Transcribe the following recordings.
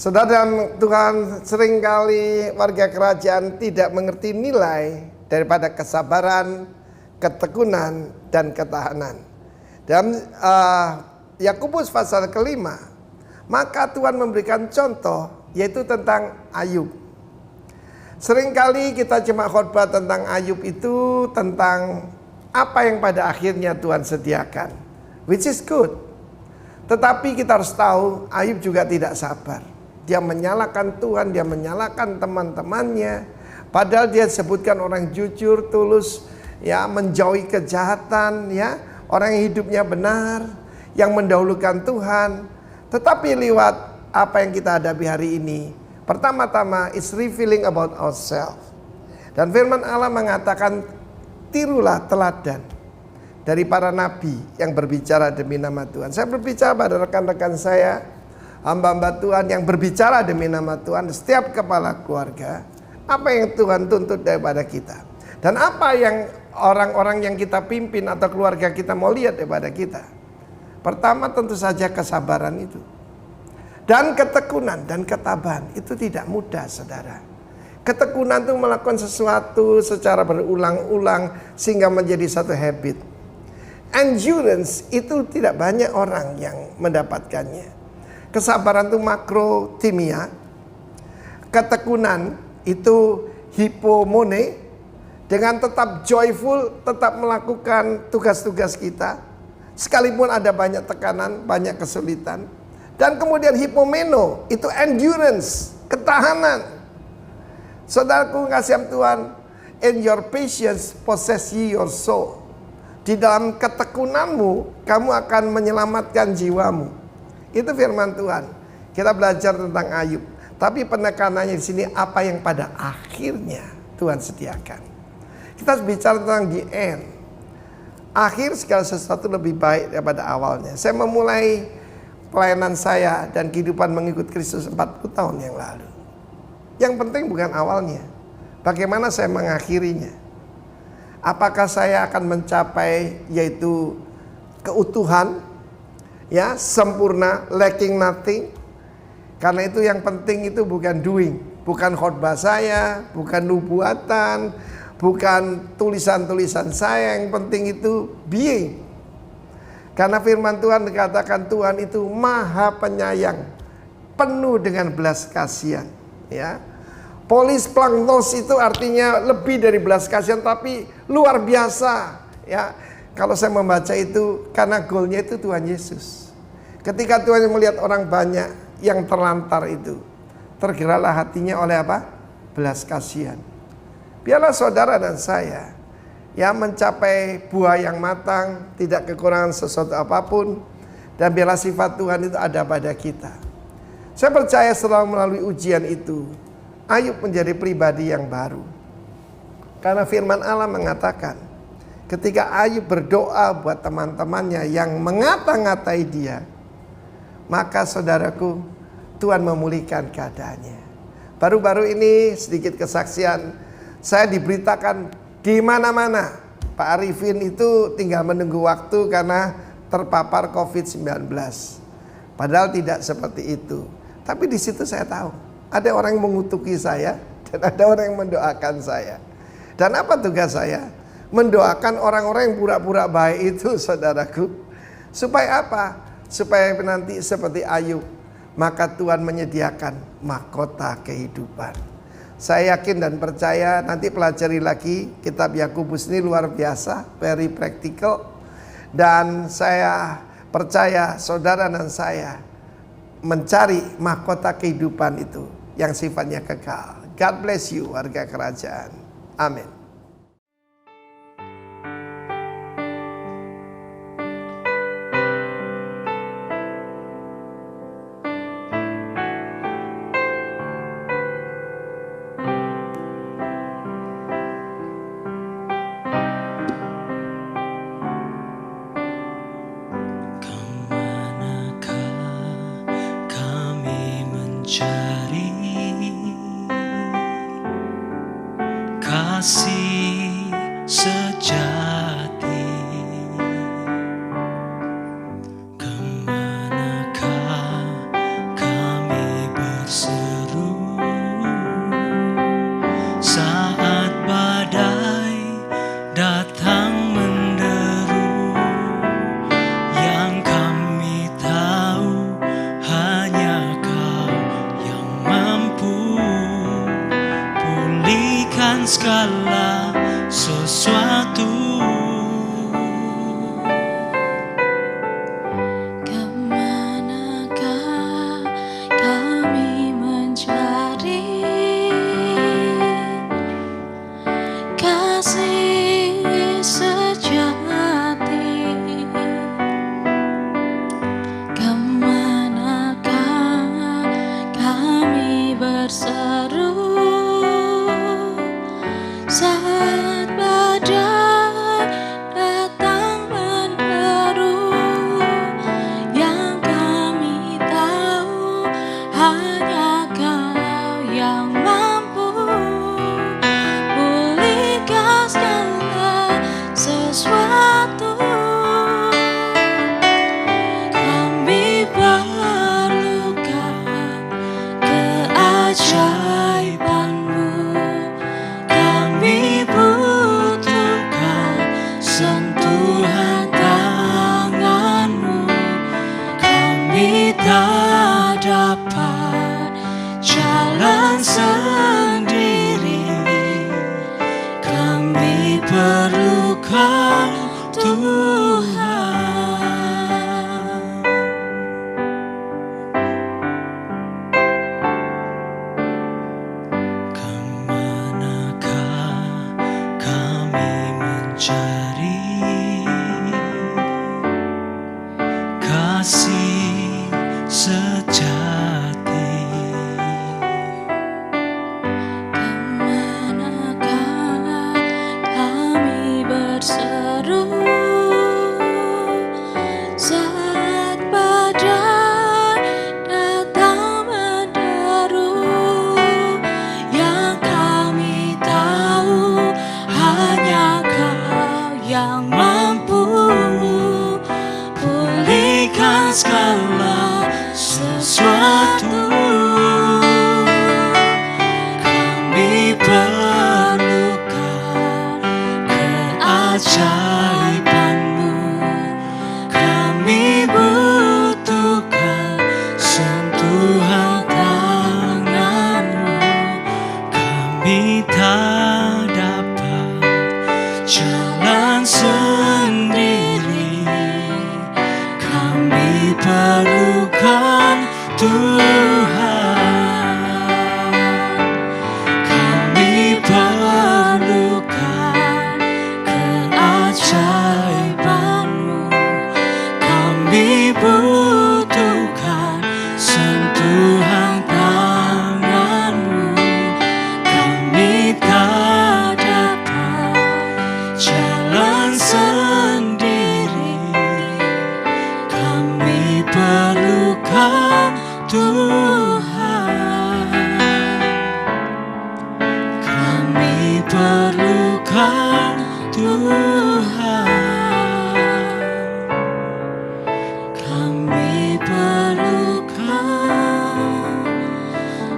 Saudara dan Tuhan, seringkali warga kerajaan tidak mengerti nilai daripada kesabaran, ketekunan, dan ketahanan. Dalam Yakobus pasal kelima, maka Tuhan memberikan contoh, yaitu tentang Ayub. Seringkali kita cuma khotbah tentang Ayub itu tentang apa yang pada akhirnya Tuhan sediakan, which is good. Tetapi kita harus tahu Ayub juga tidak sabar. Dia menyalahkan Tuhan, dia menyalahkan teman-temannya. Padahal dia sebutkan orang jujur, tulus, ya, menjauhi kejahatan, ya, orang yang hidupnya benar, yang mendahulukan Tuhan. Tetapi lewat apa yang kita hadapi hari ini, pertama-tama it's revealing about ourselves. Dan firman Allah mengatakan, tirulah teladan dari para nabi yang berbicara demi nama Tuhan. Saya berbicara pada rekan-rekan saya, hamba-hamba Tuhan yang berbicara demi nama Tuhan, setiap kepala keluarga, apa yang Tuhan tuntut daripada kita. Dan apa yang orang-orang yang kita pimpin atau keluarga kita mau lihat daripada kita. Pertama tentu saja kesabaran itu. Dan ketekunan dan ketabahan itu tidak mudah, saudara. Ketekunan itu melakukan sesuatu secara berulang-ulang sehingga menjadi satu habit. Endurance itu tidak banyak orang yang mendapatkannya. Kesabaran itu makrotimia. Ketekunan itu hipomone. Dengan tetap joyful, tetap melakukan tugas-tugas kita. Sekalipun ada banyak tekanan, banyak kesulitan. Dan kemudian hipomeno, itu endurance, ketahanan. Saudaraku kasih Tuhan, in your patience possess ye your soul. Di dalam ketekunanmu, kamu akan menyelamatkan jiwamu. Itu firman Tuhan. Kita belajar tentang Ayub. Tapi penekanannya di sini apa yang pada akhirnya Tuhan sediakan. Kita bicara tentang the end. Akhir segala sesuatu lebih baik daripada awalnya. Saya memulai pelayanan saya dan kehidupan mengikut Kristus 40 tahun yang lalu. Yang penting bukan awalnya. Bagaimana saya mengakhirinya. Apakah saya akan mencapai yaitu keutuhan, ya, sempurna, lacking nothing. Karena itu yang penting itu bukan doing, bukan khotbah saya, bukan nubuatan, bukan tulisan-tulisan saya. Yang penting itu being. Karena firman Tuhan dikatakan Tuhan itu maha penyayang, penuh dengan belas kasihan, ya. Polis planktos itu artinya lebih dari belas kasihan, tapi luar biasa, ya. Kalau saya membaca itu karena goalnya itu Tuhan Yesus. Ketika Tuhan melihat orang banyak yang terlantar itu, tergeraklah hatinya oleh apa? Belas kasihan. Biarlah saudara dan saya, ya, mencapai buah yang matang, tidak kekurangan sesuatu apapun. Dan biarlah sifat Tuhan itu ada pada kita. Saya percaya setelah melalui ujian itu, Ayub menjadi pribadi yang baru. Karena firman Allah mengatakan, ketika Ayub berdoa buat teman-temannya yang mengata-ngatai dia, maka saudaraku, Tuhan memulihkan keadaannya. Baru-baru ini sedikit kesaksian, saya diberitakan di mana-mana Pak Arifin itu tinggal menunggu waktu karena terpapar COVID-19. Padahal tidak seperti itu. Tapi di situ saya tahu ada orang yang mengutuki saya dan ada orang yang mendoakan saya. Dan apa tugas saya? Mendoakan orang-orang yang pura-pura baik itu, saudaraku. Supaya apa? Supaya nanti seperti Ayub, maka Tuhan menyediakan mahkota kehidupan. Saya yakin dan percaya, nanti pelajari lagi kitab Yakobus ini luar biasa, very practical. Dan saya percaya saudara dan saya mencari mahkota kehidupan itu yang sifatnya kekal. God bless you warga kerajaan. Amin. Kasih tak dapat jalan sendiri, kami perlukan Tuhan. Kemanakah kami mencari kasih sejati? Kemanakah kami berseru saat badai datang menderu? Yang kami tahu hanya Kau yang mampu pulihkan segala sesuatu. Kami perlukan keajaiban-Mu, kami butuhkan sentuhan tangan-Mu. Kami tak dapat jalan sendiri, kami perlukan Tuhan. Kami perlukan keajaiban-Mu, kami butuhkan sentuhan tangan-Mu. Kami tak dapat jalan sendiri, kami perlukan Tuhan. Kami perlukan Tuhan. Kami perlukan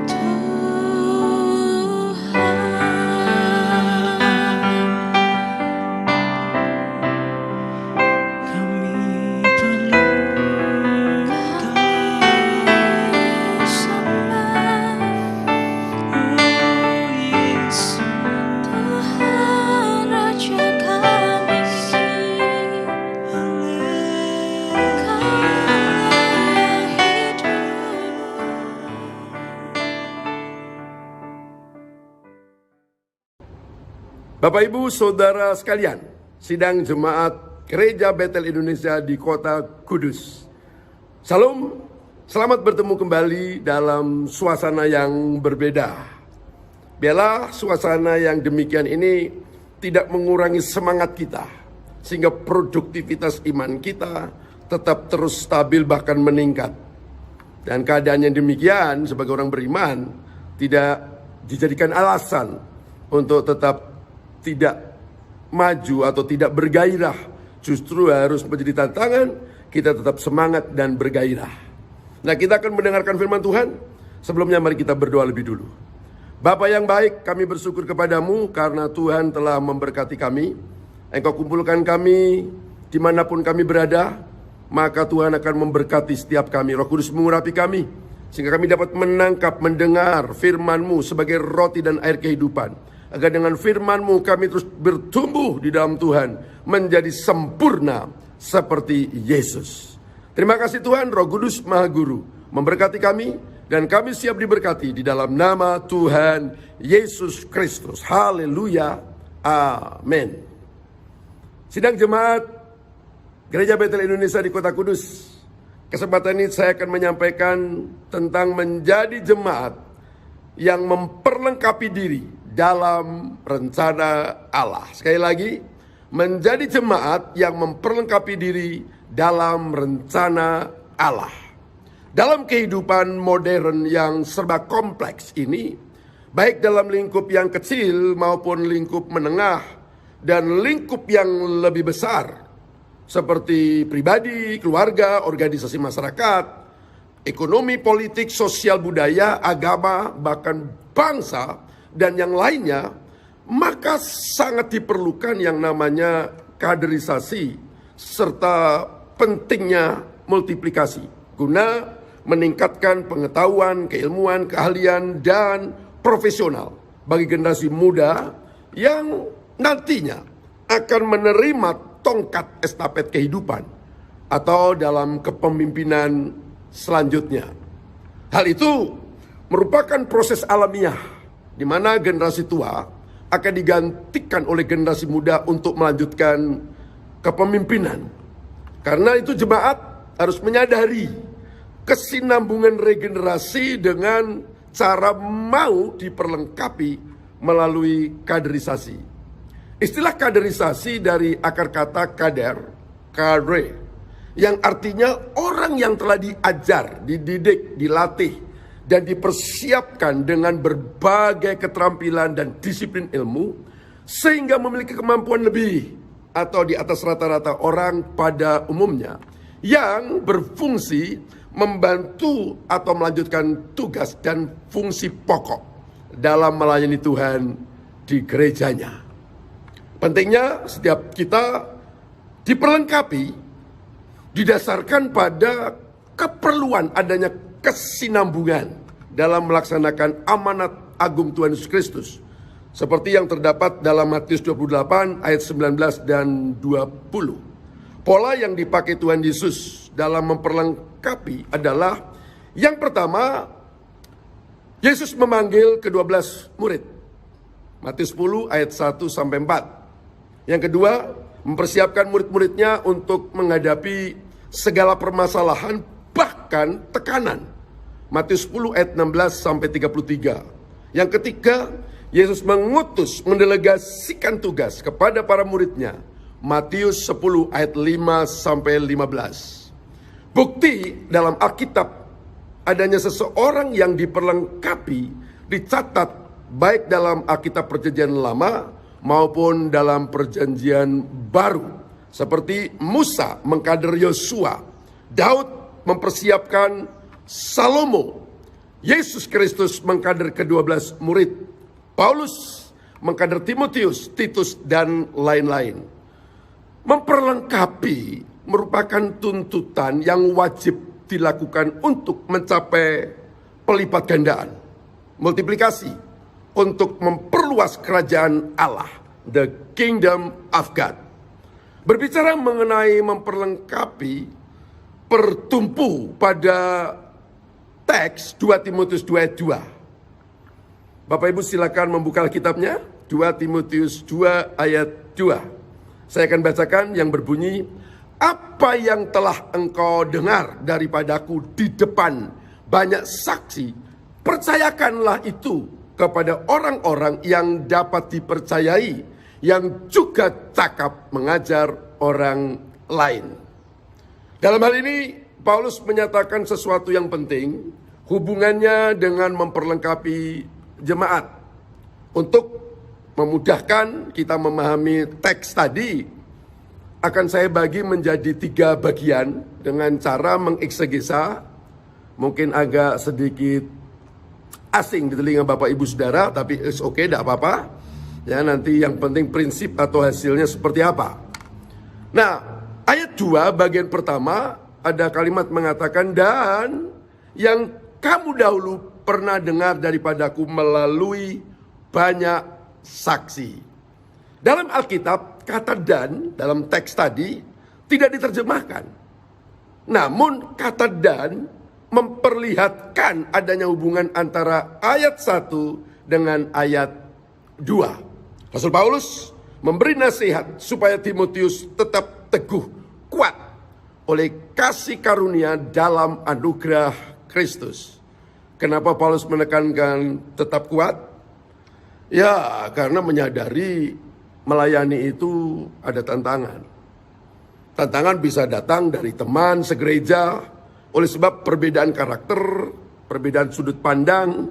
Tuhan. Kami Tuhan Raja kami sih, Kau yang hidup. Bapak Ibu Saudara sekalian, sidang jemaat Gereja Betel Indonesia di Kota Kudus. Salam, selamat bertemu kembali dalam suasana yang berbeda. Biarlah suasana yang demikian ini tidak mengurangi semangat kita, sehingga produktivitas iman kita tetap terus stabil bahkan meningkat. Dan keadaan yang demikian sebagai orang beriman tidak dijadikan alasan untuk tetap tidak maju atau tidak bergairah. Justru harus menjadi tantangan kita tetap semangat dan bergairah. Nah, kita akan mendengarkan firman Tuhan. Sebelumnya mari kita berdoa lebih dulu. Bapa yang baik, kami bersyukur kepadamu karena Tuhan telah memberkati kami. Engkau kumpulkan kami dimanapun kami berada, maka Tuhan akan memberkati setiap kami. Roh Kudus mengurapi kami, sehingga kami dapat menangkap, mendengar firman-Mu sebagai roti dan air kehidupan. Agar dengan firman-Mu kami terus bertumbuh di dalam Tuhan, menjadi sempurna seperti Yesus. Terima kasih Tuhan, Roh Kudus Maha Guru memberkati kami, dan kami siap diberkati di dalam nama Tuhan Yesus Kristus. Haleluya, amin. Sidang jemaat Gereja Betel Indonesia di Kota Kudus, kesempatan ini saya akan menyampaikan tentang menjadi jemaat yang memperlengkapi diri dalam rencana Allah. Sekali lagi, menjadi jemaat yang memperlengkapi diri dalam rencana Allah. Dalam kehidupan modern yang serba kompleks ini, baik dalam lingkup yang kecil maupun lingkup menengah dan lingkup yang lebih besar, seperti pribadi, keluarga, organisasi masyarakat, ekonomi, politik, sosial, budaya, agama, bahkan bangsa, dan yang lainnya, maka sangat diperlukan yang namanya kaderisasi serta pentingnya multiplikasi guna meningkatkan pengetahuan, keilmuan, keahlian, dan profesional bagi generasi muda yang nantinya akan menerima tongkat estafet kehidupan atau dalam kepemimpinan selanjutnya. Hal itu merupakan proses alamiah di mana generasi tua akan digantikan oleh generasi muda untuk melanjutkan kepemimpinan. Karena itu jemaat harus menyadari kesinambungan regenerasi dengan cara mau diperlengkapi melalui kaderisasi. Istilah kaderisasi dari akar kata kader, kadre, yang artinya orang yang telah diajar, dididik, dilatih, dan dipersiapkan dengan berbagai keterampilan dan disiplin ilmu, sehingga memiliki kemampuan lebih atau di atas rata-rata orang pada umumnya, yang berfungsi membantu atau melanjutkan tugas dan fungsi pokok dalam melayani Tuhan di gerejanya. Pentingnya setiap kita diperlengkapi didasarkan pada keperluan adanya kesinambungan dalam melaksanakan amanat agung Tuhan Yesus Kristus. Seperti yang terdapat dalam Matius 28 ayat 19 dan 20. Pola yang dipakai Tuhan Yesus dalam memperlengkapi adalah yang pertama, Yesus memanggil ke-12 murid. Matius 10 ayat 1 sampai 4. Yang kedua, mempersiapkan murid-muridnya untuk menghadapi segala permasalahan bahkan tekanan. Matius 10 ayat 16 sampai 33. Yang ketiga, Yesus mengutus, mendelegasikan tugas kepada para muridnya. Matius 10 ayat 5 sampai 15. Bukti dalam Alkitab adanya seseorang yang diperlengkapi dicatat baik dalam Alkitab Perjanjian Lama maupun dalam Perjanjian Baru. Seperti Musa mengkader Yosua, Daud mempersiapkan Salomo, Yesus Kristus mengkader ke-12 murid, Paulus mengkader Timotius, Titus, dan lain-lain. Memperlengkapi merupakan tuntutan yang wajib dilakukan untuk mencapai pelipat gandaan, multiplikasi, untuk memperluas kerajaan Allah, the kingdom of God. Berbicara mengenai memperlengkapi, bertumpu pada teks 2 Timotius 2 ayat 2. Bapak Ibu silakan membuka kitabnya, 2 Timotius 2 ayat 2. Saya akan bacakan yang berbunyi, apa yang telah engkau dengar daripadaku di depan banyak saksi, percayakanlah itu kepada orang-orang yang dapat dipercayai, yang juga cakap mengajar orang lain. Dalam hal ini, Paulus menyatakan sesuatu yang penting, hubungannya dengan memperlengkapi jemaat. Untuk memudahkan kita memahami teks tadi, akan saya bagi menjadi 3 bagian dengan cara mengeksegesa, mungkin agak sedikit asing di telinga Bapak Ibu Saudara, tapi it's okay, tidak apa-apa. Ya, nanti yang penting prinsip atau hasilnya seperti apa. Nah, ayat 2 bagian pertama ada kalimat mengatakan, dan yang kamu dahulu pernah dengar daripadaku melalui banyak saksi. Dalam Alkitab, kata dan dalam teks tadi tidak diterjemahkan. Namun kata dan memperlihatkan adanya hubungan antara ayat 1 dengan ayat 2. Rasul Paulus memberi nasihat supaya Timotius tetap teguh, kuat oleh kasih karunia dalam anugerah Kristus. Kenapa Paulus menekankan tetap kuat? Ya, karena menyadari melayani itu ada tantangan. Tantangan bisa datang dari teman segereja oleh sebab perbedaan karakter, perbedaan sudut pandang,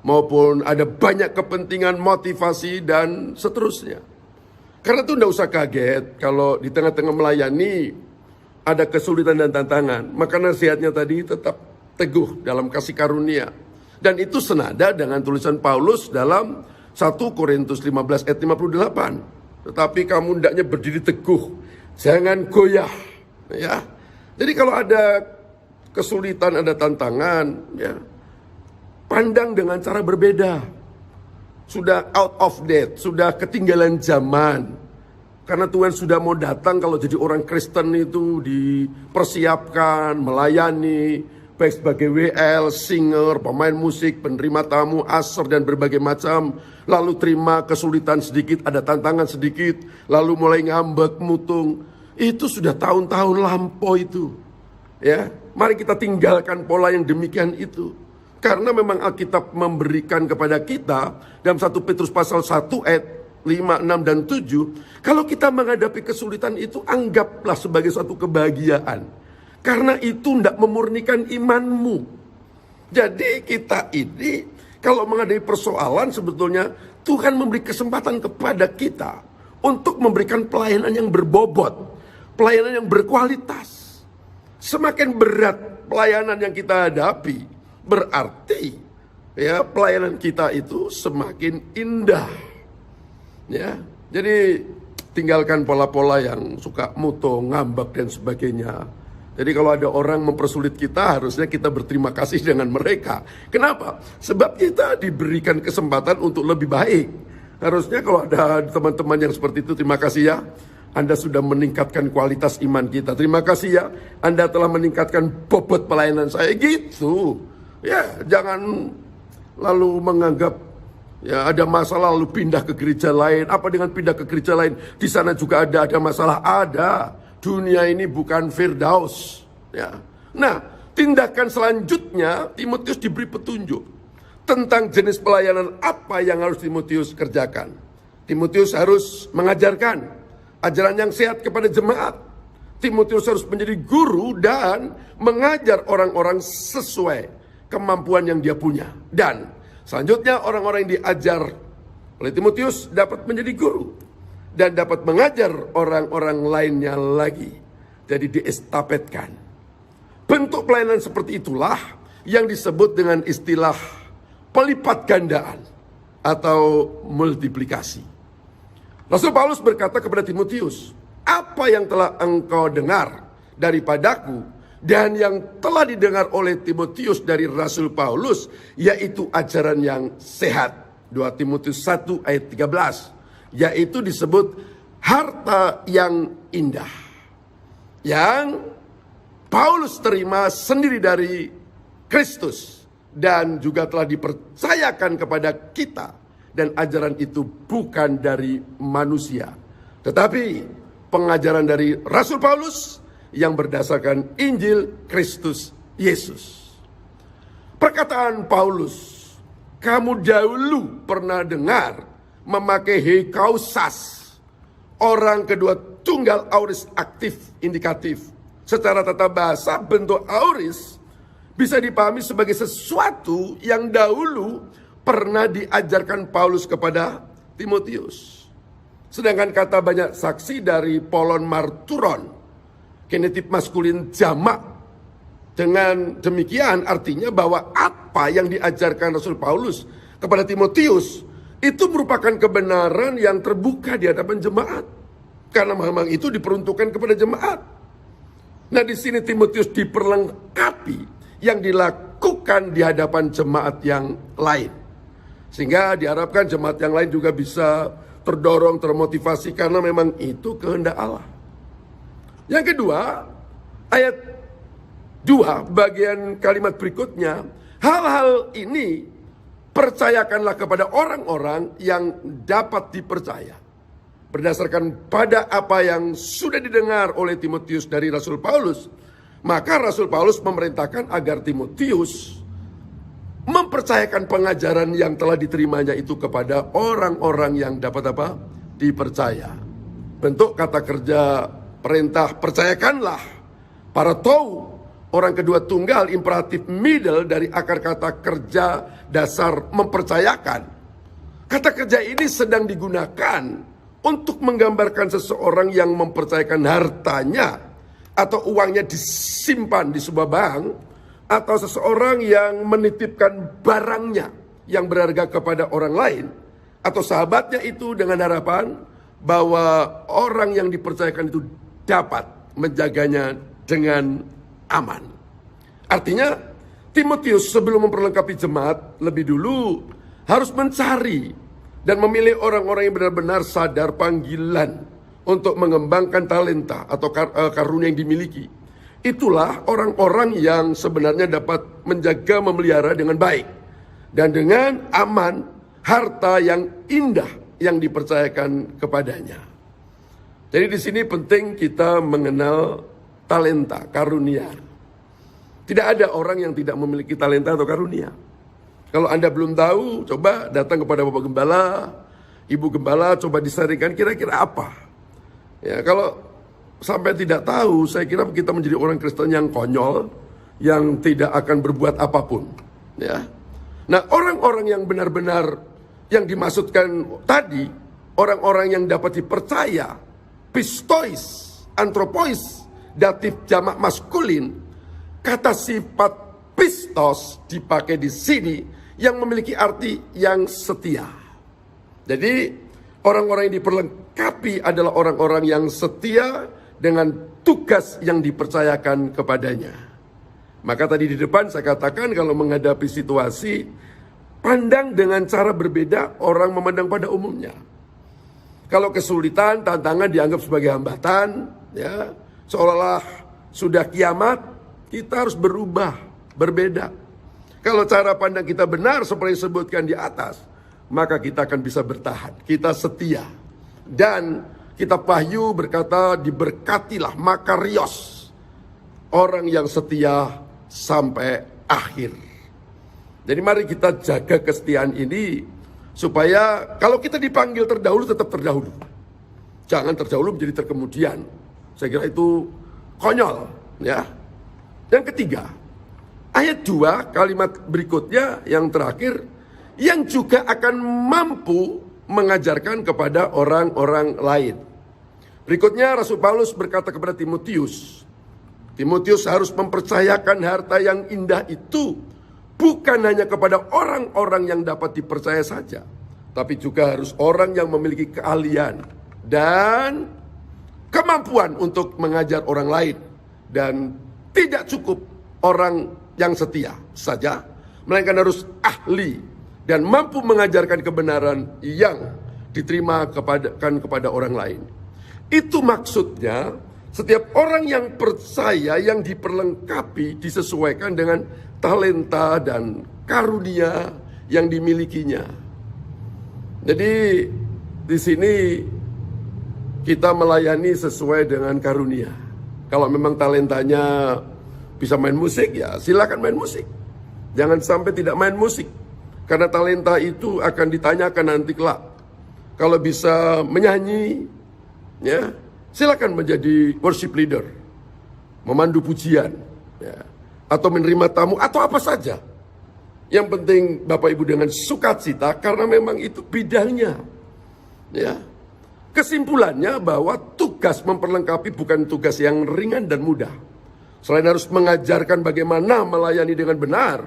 maupun ada banyak kepentingan, motivasi, dan seterusnya. Karena itu tidak usah kaget kalau di tengah-tengah melayani ada kesulitan dan tantangan. Maka nasihatnya tadi tetap teguh dalam kasih karunia. Dan itu senada dengan tulisan Paulus dalam 1 Korintus 15 ayat 58. Tetapi kamu hendaknya berdiri teguh, jangan goyah. Ya. Jadi kalau ada kesulitan, ada tantangan, ya, pandang dengan cara berbeda. Sudah out of date, sudah ketinggalan zaman. Karena Tuhan sudah mau datang, kalau jadi orang Kristen itu dipersiapkan, melayani, baik sebagai WL, singer, pemain musik, penerima tamu, usher, dan berbagai macam. Lalu terima kesulitan sedikit, ada tantangan sedikit, lalu mulai ngambek, mutung. Itu sudah tahun-tahun lampau itu. Ya, mari kita tinggalkan pola yang demikian itu. Karena memang Alkitab memberikan kepada kita dalam 1 Petrus pasal 1 ayat 5, 6, dan 7. Kalau kita menghadapi kesulitan itu, anggaplah sebagai suatu kebahagiaan. Karena itu tidak memurnikan imanmu. Jadi kita ini kalau menghadapi persoalan, sebetulnya Tuhan memberi kesempatan kepada kita untuk memberikan pelayanan yang berbobot, pelayanan yang berkualitas. Semakin berat pelayanan yang kita hadapi, berarti ya pelayanan kita itu semakin indah. Ya, jadi tinggalkan pola-pola yang suka muto, ngambek dan sebagainya. Jadi kalau ada orang mempersulit kita, harusnya kita berterima kasih dengan mereka. Kenapa? Sebab kita diberikan kesempatan untuk lebih baik. Harusnya kalau ada teman-teman yang seperti itu, terima kasih ya. Anda sudah meningkatkan kualitas iman kita. Terima kasih ya, Anda telah meningkatkan bobot pelayanan saya. Gitu. Ya, jangan lalu menganggap ya ada masalah lalu pindah ke gereja lain. Apa dengan pindah ke gereja lain? Di sana juga ada masalah. Ada. Dunia ini bukan Firdaus. Ya. Nah, tindakan selanjutnya Timotius diberi petunjuk tentang jenis pelayanan apa yang harus Timotius kerjakan. Timotius harus mengajarkan ajaran yang sehat kepada jemaat. Timotius harus menjadi guru dan mengajar orang-orang sesuai kemampuan yang dia punya. Dan selanjutnya orang-orang yang diajar oleh Timotius dapat menjadi guru dan dapat mengajar orang-orang lainnya lagi. Jadi diestafetkan. Bentuk pelayanan seperti itulah yang disebut dengan istilah pelipat gandaan atau multiplikasi. Rasul Paulus berkata kepada Timotius, apa yang telah engkau dengar daripadaku dan yang telah didengar oleh Timotius dari Rasul Paulus, yaitu ajaran yang sehat. 2 Timotius 1 ayat 13. Yaitu disebut harta yang indah. Yang Paulus terima sendiri dari Kristus. Dan juga telah dipercayakan kepada kita. Dan ajaran itu bukan dari manusia. Tetapi pengajaran dari Rasul Paulus yang berdasarkan Injil Kristus Yesus. Perkataan Paulus, kamu dahulu pernah dengar memakai hekausas, orang kedua tunggal auris aktif indikatif. Secara tata bahasa bentuk auris bisa dipahami sebagai sesuatu yang dahulu pernah diajarkan Paulus kepada Timotius. Sedangkan kata banyak saksi dari polon marturon, genetik maskulin jamak. Dengan demikian artinya bahwa apa yang diajarkan Rasul Paulus kepada Timotius itu merupakan kebenaran yang terbuka di hadapan jemaat. Karena memang itu diperuntukkan kepada jemaat. Nah, di sini Timotius diperlengkapi yang dilakukan di hadapan jemaat yang lain. Sehingga diharapkan jemaat yang lain juga bisa terdorong, termotivasi karena memang itu kehendak Allah. Yang kedua, ayat 2 bagian kalimat berikutnya, hal-hal ini percayakanlah kepada orang-orang yang dapat dipercaya. Berdasarkan pada apa yang sudah didengar oleh Timotius dari Rasul Paulus, maka Rasul Paulus memerintahkan agar Timotius mempercayakan pengajaran yang telah diterimanya itu kepada orang-orang yang dapat apa? Dipercaya. Bentuk kata kerja perintah percayakanlah. Para tahu orang kedua tunggal imperatif middle dari akar kata kerja dasar mempercayakan. Kata kerja ini sedang digunakan untuk menggambarkan seseorang yang mempercayakan hartanya atau uangnya disimpan di sebuah bank, atau seseorang yang menitipkan barangnya yang berharga kepada orang lain atau sahabatnya itu dengan harapan bahwa orang yang dipercayakan itu dapat menjaganya dengan aman. Artinya Timotius sebelum memperlengkapi jemaat lebih dulu harus mencari dan memilih orang-orang yang benar-benar sadar panggilan untuk mengembangkan talenta atau karunia yang dimiliki. Itulah orang-orang yang sebenarnya dapat menjaga, memelihara dengan baik dan dengan aman harta yang indah yang dipercayakan kepadanya. Jadi di sini penting kita mengenal talenta, karunia. Tidak ada orang yang tidak memiliki talenta atau karunia. Kalau Anda belum tahu, coba datang kepada Bapak Gembala, Ibu Gembala, coba disaringkan kira-kira apa. Ya, kalau sampai tidak tahu, saya kira kita menjadi orang Kristen yang konyol, yang tidak akan berbuat apapun. Ya. Nah, orang-orang yang benar-benar yang dimaksudkan tadi, orang-orang yang dapat dipercaya, pistois, antropois, datif jamak maskulin, kata sifat pistos dipakai di sini yang memiliki arti yang setia. Jadi orang-orang yang diperlengkapi adalah orang-orang yang setia dengan tugas yang dipercayakan kepadanya. Maka tadi di depan saya katakan kalau menghadapi situasi, pandang dengan cara berbeda orang memandang pada umumnya. Kalau kesulitan, tantangan dianggap sebagai hambatan, ya, seolah-olah sudah kiamat, kita harus berubah, berbeda. Kalau cara pandang kita benar seperti disebutkan di atas, maka kita akan bisa bertahan. Kita setia. Dan kitab Wahyu berkata, diberkatilah makarios, orang yang setia sampai akhir. Jadi mari kita jaga kesetiaan ini, supaya kalau kita dipanggil terdahulu, tetap terdahulu. Jangan terdahulu menjadi terkemudian. Saya kira itu konyol, ya. Yang ketiga, ayat 2 kalimat berikutnya yang terakhir, yang juga akan mampu mengajarkan kepada orang-orang lain. Berikutnya Rasul Paulus berkata kepada Timotius, Timotius harus mempercayakan harta yang indah itu bukan hanya kepada orang-orang yang dapat dipercaya saja, tapi juga harus orang yang memiliki keahlian dan kemampuan untuk mengajar orang lain. Dan tidak cukup orang yang setia saja, melainkan harus ahli dan mampu mengajarkan kebenaran yang diterima kepada orang lain. Itu maksudnya setiap orang yang percaya, yang diperlengkapi, disesuaikan dengan talenta dan karunia yang dimilikinya. Jadi di sini kita melayani sesuai dengan karunia. Kalau memang talentanya bisa main musik, ya silakan main musik. Jangan sampai tidak main musik, karena talenta itu akan ditanyakan nanti kelak. Kalau bisa menyanyi, ya silakan menjadi worship leader, memandu pujian, ya, atau menerima tamu, atau apa saja. Yang penting Bapak Ibu dengan sukacita, karena memang itu bidangnya. Ya. Kesimpulannya bahwa tugas memperlengkapi bukan tugas yang ringan dan mudah. Selain harus mengajarkan bagaimana melayani dengan benar,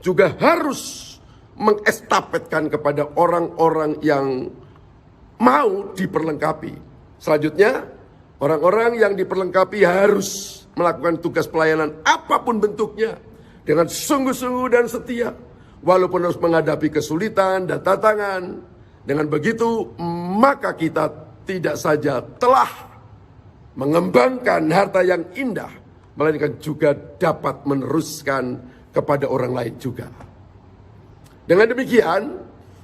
juga harus mengestafetkan kepada orang-orang yang mau diperlengkapi. Selanjutnya, orang-orang yang diperlengkapi harus melakukan tugas pelayanan apapun bentuknya dengan sungguh-sungguh dan setia, walaupun harus menghadapi kesulitan dan tantangan. Dengan begitu, maka kita tidak saja telah mengembangkan harta yang indah, melainkan juga dapat meneruskan kepada orang lain juga. Dengan demikian,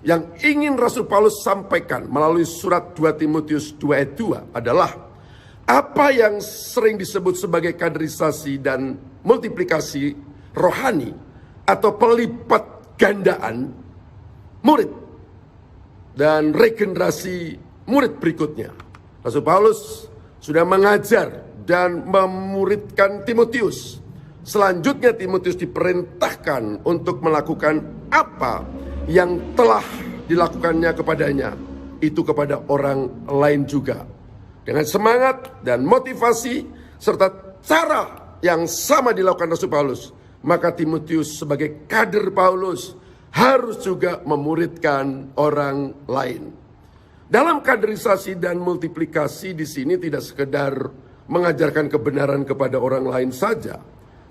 yang ingin Rasul Paulus sampaikan melalui surat 2 Timotius 2 ayat 2 adalah apa yang sering disebut sebagai kaderisasi dan multiplikasi rohani atau pelipat gandaan murid dan regenerasi murid berikutnya. Rasul Paulus sudah mengajar dan memuridkan Timotius. Selanjutnya Timotius diperintahkan untuk melakukan apa yang telah dilakukannya kepadanya, itu kepada orang lain juga. Dengan semangat dan motivasi serta cara yang sama dilakukan Rasul Paulus, maka Timotius sebagai kader Paulus harus juga memuridkan orang lain. Dalam kaderisasi dan multiplikasi di sini tidak sekedar mengajarkan kebenaran kepada orang lain saja,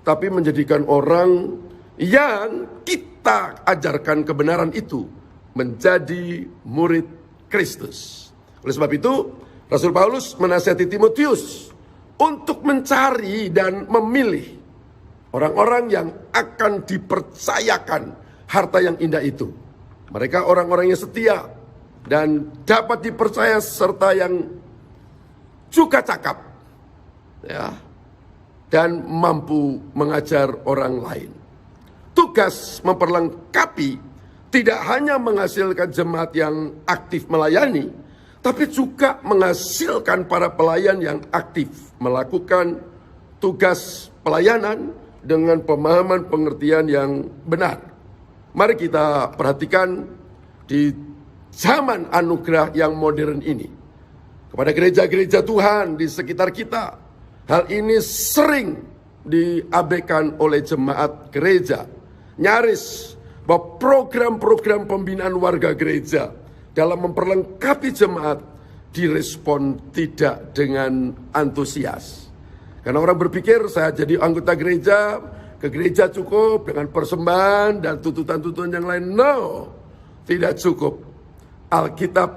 tapi menjadikan orang yang kita ajarkan kebenaran itu menjadi murid Kristus. Oleh sebab itu, Rasul Paulus menasihati Timotius untuk mencari dan memilih orang-orang yang akan dipercayakan harta yang indah itu. Mereka orang-orang yang setia dan dapat dipercaya serta yang juga cakap, ya, dan mampu mengajar orang lain. Tugas memperlengkapi tidak hanya menghasilkan jemaat yang aktif melayani, tapi juga menghasilkan para pelayan yang aktif melakukan tugas pelayanan dengan pemahaman pengertian yang benar. Mari kita perhatikan di zaman anugerah yang modern ini. Kepada gereja-gereja Tuhan di sekitar kita, hal ini sering diabaikan oleh jemaat gereja. Nyaris bahwa program-program pembinaan warga gereja dalam memperlengkapi jemaat direspon tidak dengan antusias. Karena orang berpikir saya jadi anggota gereja, ke gereja cukup dengan persembahan dan tuntutan-tuntutan yang lain. No, tidak cukup. Alkitab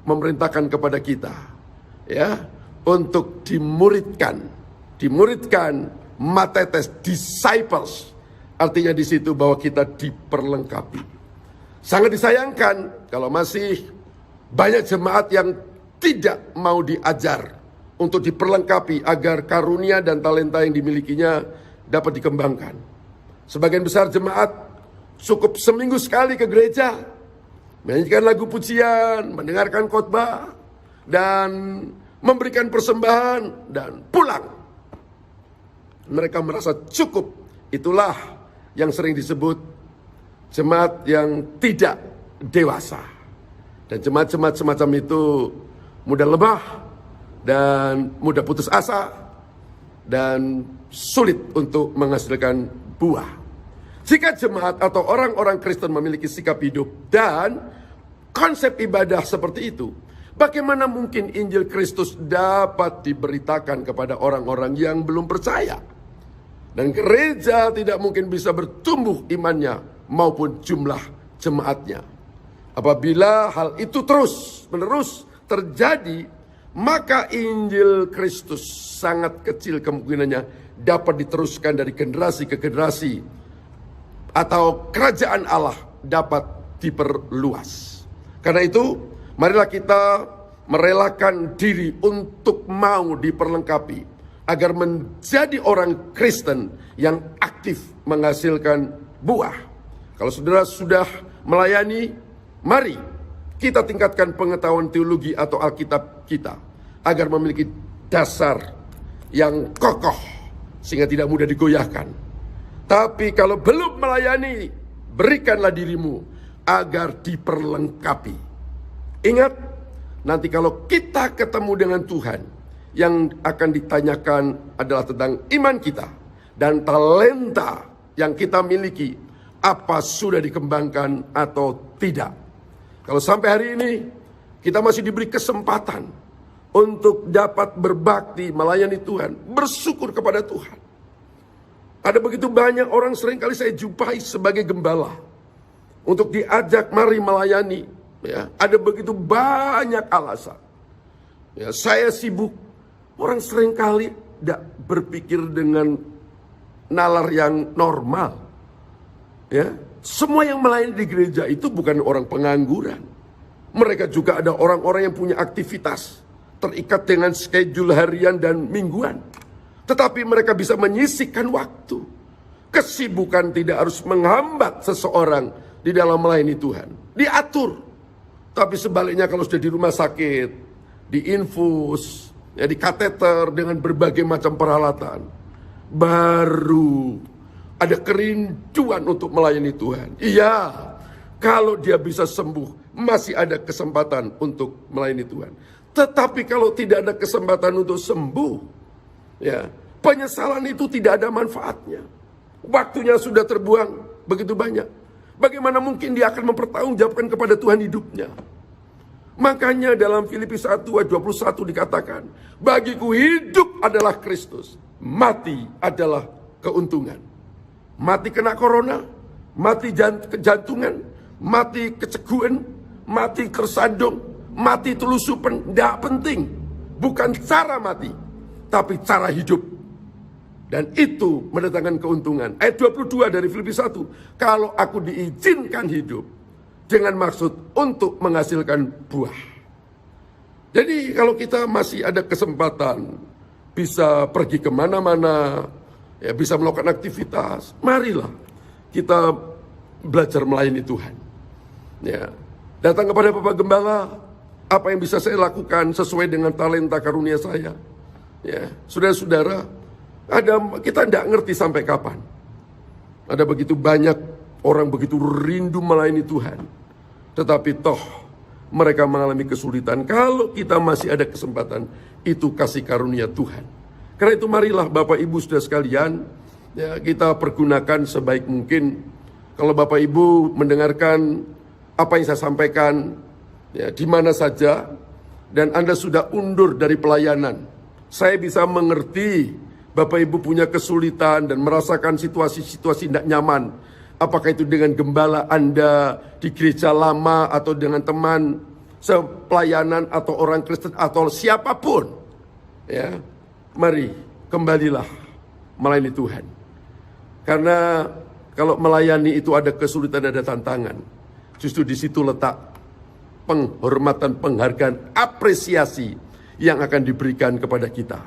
memerintahkan kepada kita, ya, untuk dimuridkan, matetes, disciples. Artinya di situ bahwa kita diperlengkapi. Sangat disayangkan kalau masih banyak jemaat yang tidak mau diajar untuk diperlengkapi agar karunia dan talenta yang dimilikinya dapat dikembangkan. Sebagian besar jemaat cukup seminggu sekali ke gereja, menyanyikan lagu pujian, mendengarkan khotbah, dan memberikan persembahan dan pulang. Mereka merasa cukup. Itulah yang sering disebut jemaat yang tidak dewasa. Dan jemaat-jemaat semacam itu mudah lemah dan mudah putus asa dan sulit untuk menghasilkan buah. Jika jemaat atau orang-orang Kristen memiliki sikap hidup dan konsep ibadah seperti itu, bagaimana mungkin Injil Kristus dapat diberitakan kepada orang-orang yang belum percaya? Dan gereja tidak mungkin bisa bertumbuh imannya maupun jumlah jemaatnya. Apabila hal itu terus-menerus terjadi, maka Injil Kristus sangat kecil kemungkinannya dapat diteruskan dari generasi ke generasi, atau kerajaan Allah dapat diperluas. Karena itu, marilah kita merelakan diri untuk mau diperlengkapi agar menjadi orang Kristen yang aktif menghasilkan buah. Kalau saudara sudah melayani, mari kita tingkatkan pengetahuan teologi atau Alkitab kita agar memiliki dasar yang kokoh sehingga tidak mudah digoyahkan. Tapi kalau belum melayani, berikanlah dirimu agar diperlengkapi. Ingat, nanti kalau kita ketemu dengan Tuhan, yang akan ditanyakan adalah tentang iman kita dan talenta yang kita miliki, apa sudah dikembangkan atau tidak. Kalau sampai hari ini kita masih diberi kesempatan untuk dapat berbakti melayani Tuhan, bersyukur kepada Tuhan. Ada begitu banyak orang seringkali saya jumpai sebagai gembala untuk diajak mari melayani, ya. Ada begitu banyak alasan. Ya, saya sibuk. Orang seringkali tidak berpikir dengan nalar yang normal. Ya, semua yang melayani di gereja itu bukan orang pengangguran. Mereka juga ada orang-orang yang punya aktivitas terikat dengan schedule harian dan mingguan. Tetapi mereka bisa menyisihkan waktu. Kesibukan tidak harus menghambat seseorang di dalam melayani Tuhan. Diatur. Tapi sebaliknya kalau sudah di rumah sakit, diinfus, ya, di kateter dengan berbagai macam peralatan, baru ada kerinduan untuk melayani Tuhan. Iya, kalau dia bisa sembuh, masih ada kesempatan untuk melayani Tuhan. Tetapi kalau tidak ada kesempatan untuk sembuh, ya, penyesalan itu tidak ada manfaatnya. Waktunya sudah terbuang begitu banyak. Bagaimana mungkin dia akan mempertanggungjawabkan kepada Tuhan hidupnya? Makanya dalam Filipi 1 ayat 21 dikatakan, bagiku hidup adalah Kristus, mati adalah keuntungan. Mati kena corona, mati kejantungan, mati keceguan, mati kersandung, mati telusupan, tidak penting. Bukan cara mati, tapi cara hidup. Dan itu mendatangkan keuntungan. Ayat 22 dari Filipi 1. Kalau aku diizinkan hidup dengan maksud untuk menghasilkan buah. Jadi kalau kita masih ada kesempatan bisa pergi kemana-mana, ya bisa melakukan aktivitas, marilah kita belajar melayani Tuhan. Ya, datang kepada Bapak Gembala, apa yang bisa saya lakukan sesuai dengan talenta karunia saya. Ya, saudara-saudara, kita tidak ngerti sampai kapan. Ada begitu banyak orang begitu rindu melayani Tuhan, tetapi toh mereka mengalami kesulitan. Kalau kita masih ada kesempatan, itu kasih karunia Tuhan. Karena itu marilah Bapak Ibu saudara sekalian, ya, kita pergunakan sebaik mungkin. Kalau Bapak Ibu mendengarkan apa yang saya sampaikan, ya, di mana saja, dan Anda sudah undur dari pelayanan, saya bisa mengerti Bapak Ibu punya kesulitan dan merasakan situasi-situasi tidak nyaman. Apakah itu dengan gembala Anda di gereja lama atau dengan teman sepelayanan atau orang Kristen atau siapapun. Ya, mari kembalilah melayani Tuhan. Karena kalau melayani itu ada kesulitan, ada tantangan. Justru di situ letak penghormatan, penghargaan, apresiasi yang akan diberikan kepada kita.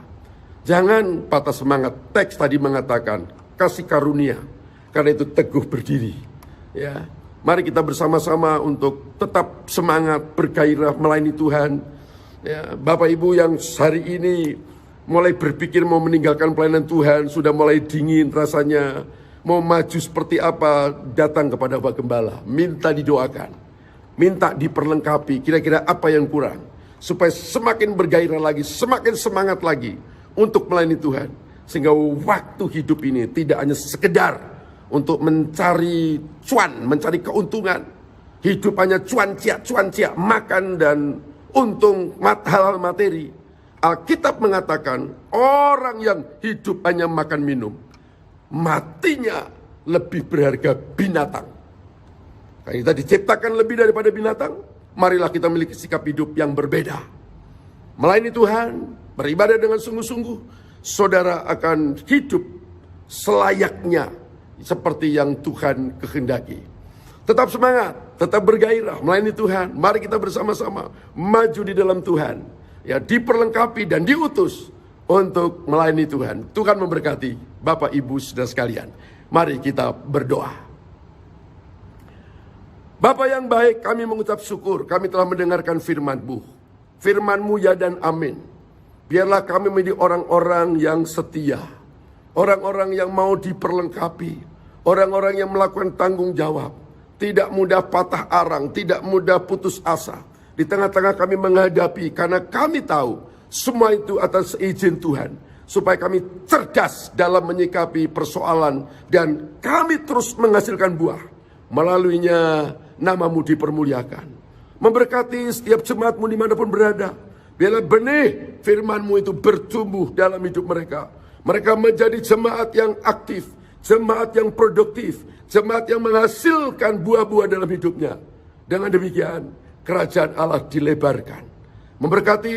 Jangan patah semangat. Teks tadi mengatakan kasih karunia. Karena itu teguh berdiri. Ya, mari kita bersama-sama untuk tetap semangat, bergairah melayani Tuhan. Ya, Bapak Ibu yang hari ini mulai berpikir mau meninggalkan pelayanan Tuhan, sudah mulai dingin rasanya, mau maju seperti apa, datang kepada Bapak Gembala, minta didoakan, minta diperlengkapi, kira-kira apa yang kurang, supaya semakin bergairah lagi, semakin semangat lagi untuk melayani Tuhan. Sehingga waktu hidup ini tidak hanya sekedar untuk mencari cuan, mencari keuntungan. Hidup hanya cuan-cia, makan dan untung hal-hal materi. Alkitab mengatakan orang yang hidup hanya makan minum, matinya lebih berharga binatang. Karena kita diciptakan lebih daripada binatang, marilah kita memiliki sikap hidup yang berbeda. Melayani Tuhan, beribadah dengan sungguh-sungguh, saudara akan hidup selayaknya seperti yang Tuhan kehendaki. Tetap semangat, tetap bergairah melayani Tuhan. Mari kita bersama-sama maju di dalam Tuhan, ya, diperlengkapi dan diutus untuk melayani Tuhan. Tuhan memberkati Bapak Ibu saudara sekalian. Mari kita berdoa. Bapa yang baik, kami mengucap syukur. Kami telah mendengarkan firman-Mu. Firman-Mu ya dan amin. Biarlah kami menjadi orang-orang yang setia, orang-orang yang mau diperlengkapi, orang-orang yang melakukan tanggung jawab, tidak mudah patah arang, tidak mudah putus asa. Di tengah-tengah kami menghadapi, karena kami tahu semua itu atas izin Tuhan, supaya kami cerdas dalam menyikapi persoalan dan kami terus menghasilkan buah. Melaluinya nama-Mu dipermuliakan. Memberkati setiap jemaat-Mu dimanapun berada. Biarlah benih firman-Mu itu bertumbuh dalam hidup mereka. Mereka menjadi jemaat yang aktif, jemaat yang produktif, jemaat yang menghasilkan buah-buah dalam hidupnya. Dengan demikian, kerajaan Allah dilebarkan. Memberkati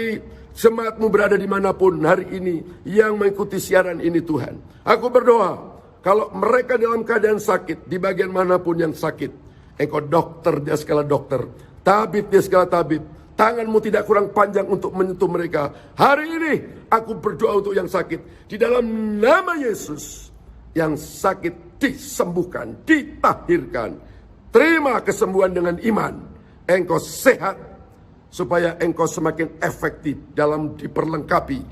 jemaat-Mu berada dimanapun hari ini yang mengikuti siaran ini Tuhan. Aku berdoa, kalau mereka dalam keadaan sakit, di bagian manapun yang sakit, Engkau dokter dia segala dokter, tabib dia segala tabib. Tangan-Mu tidak kurang panjang untuk menyentuh mereka. Hari ini aku berdoa untuk yang sakit. Di dalam nama Yesus, yang sakit disembuhkan, ditahirkan. Terima kesembuhan dengan iman. Engkau sehat, supaya Engkau semakin efektif dalam diperlengkapi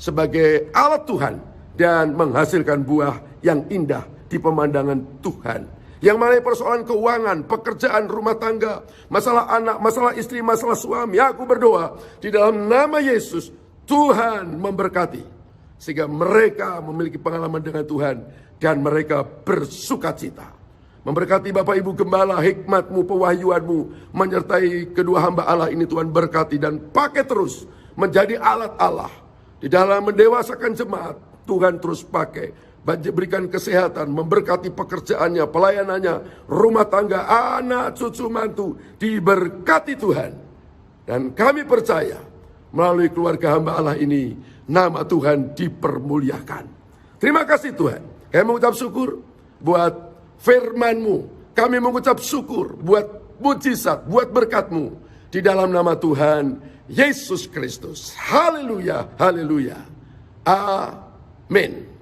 sebagai alat Tuhan dan menghasilkan buah yang indah di pemandangan Tuhan. Yang mana persoalan keuangan, pekerjaan, rumah tangga, masalah anak, masalah istri, masalah suami. Aku berdoa di dalam nama Yesus, Tuhan memberkati. Sehingga mereka memiliki pengalaman dengan Tuhan dan mereka bersukacita. Memberkati Bapak Ibu Gembala, hikmat-Mu, pewahyuan-Mu menyertai kedua hamba Allah ini Tuhan berkati dan pakai terus menjadi alat Allah di dalam mendewasakan jemaat, Tuhan terus pakai. Berikan kesehatan, memberkati pekerjaannya, pelayanannya, rumah tangga, anak, cucu, mantu, diberkati Tuhan. Dan kami percaya, melalui keluarga hamba Allah ini, nama Tuhan dipermuliakan. Terima kasih Tuhan. Kami mengucap syukur buat firman-Mu. Kami mengucap syukur buat mujizat, buat berkat-Mu. Di dalam nama Tuhan Yesus Kristus. Haleluya, haleluya. Amin.